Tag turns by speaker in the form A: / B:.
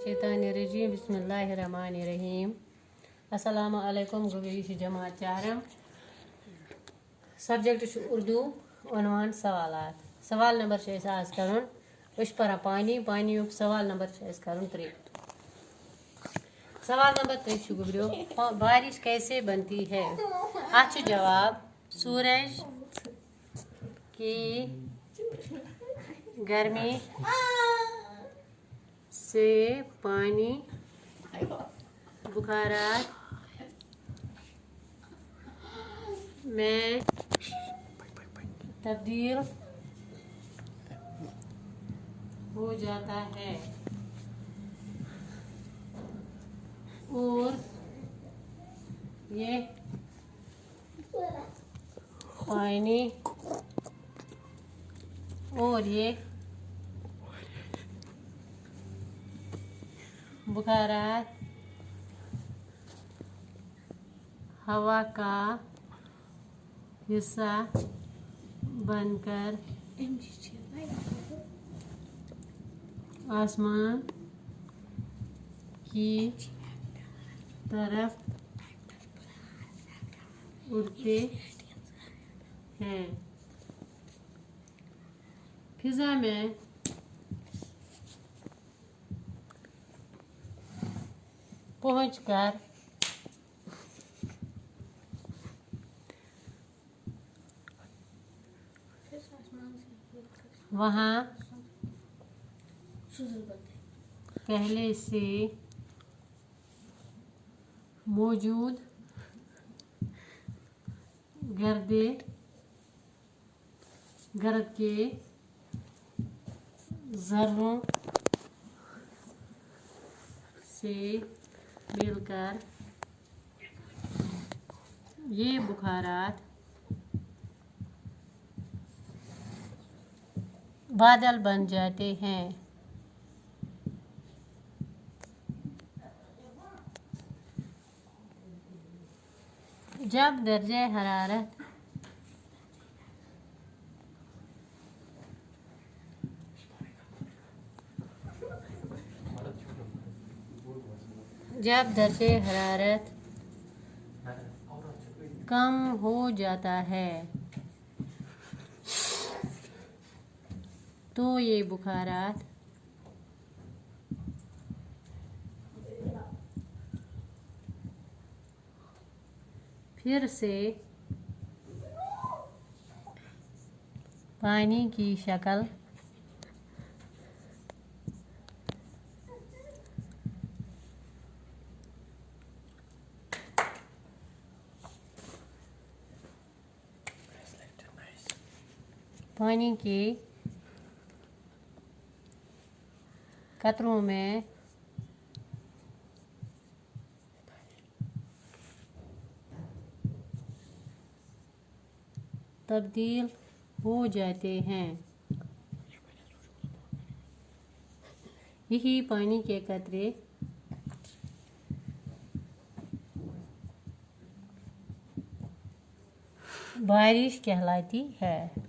A: मिनशैतानिर्रजीम बिस्मिल्लाहिर्रहमानिर्रहीम। अस्सलामु अलैकुम गवैश जमात चारम। सब्जेक्ट उर्दू उन्वान सवालात। सवाल नंबर 6 आज करुन उस पर पानी सवाल नंबर 6 करुन 3। सवाल नंबर 3 गुब्रियो बारिश कैसे बनती है। आज जवाब सूरज की गर्मी से पानी बुखारात में तब्दील हो जाता है और ये बुखारात हवा का हिस्सा बनकर आसमान की तरफ उड़ते हैं। फिजा में पहुंचकर वहाँ पहले से मौजूद गर्द के ज़र्रों से मिलकर ये बुखारात बादल बन जाते हैं। जब दर्जे हरारत कम हो जाता है तो ये बुखारात फिर से पानी की शक्ल पानी के कतरों में तब्दील हो जाते हैं। यही पानी के कतरे बारिश कहलाती है।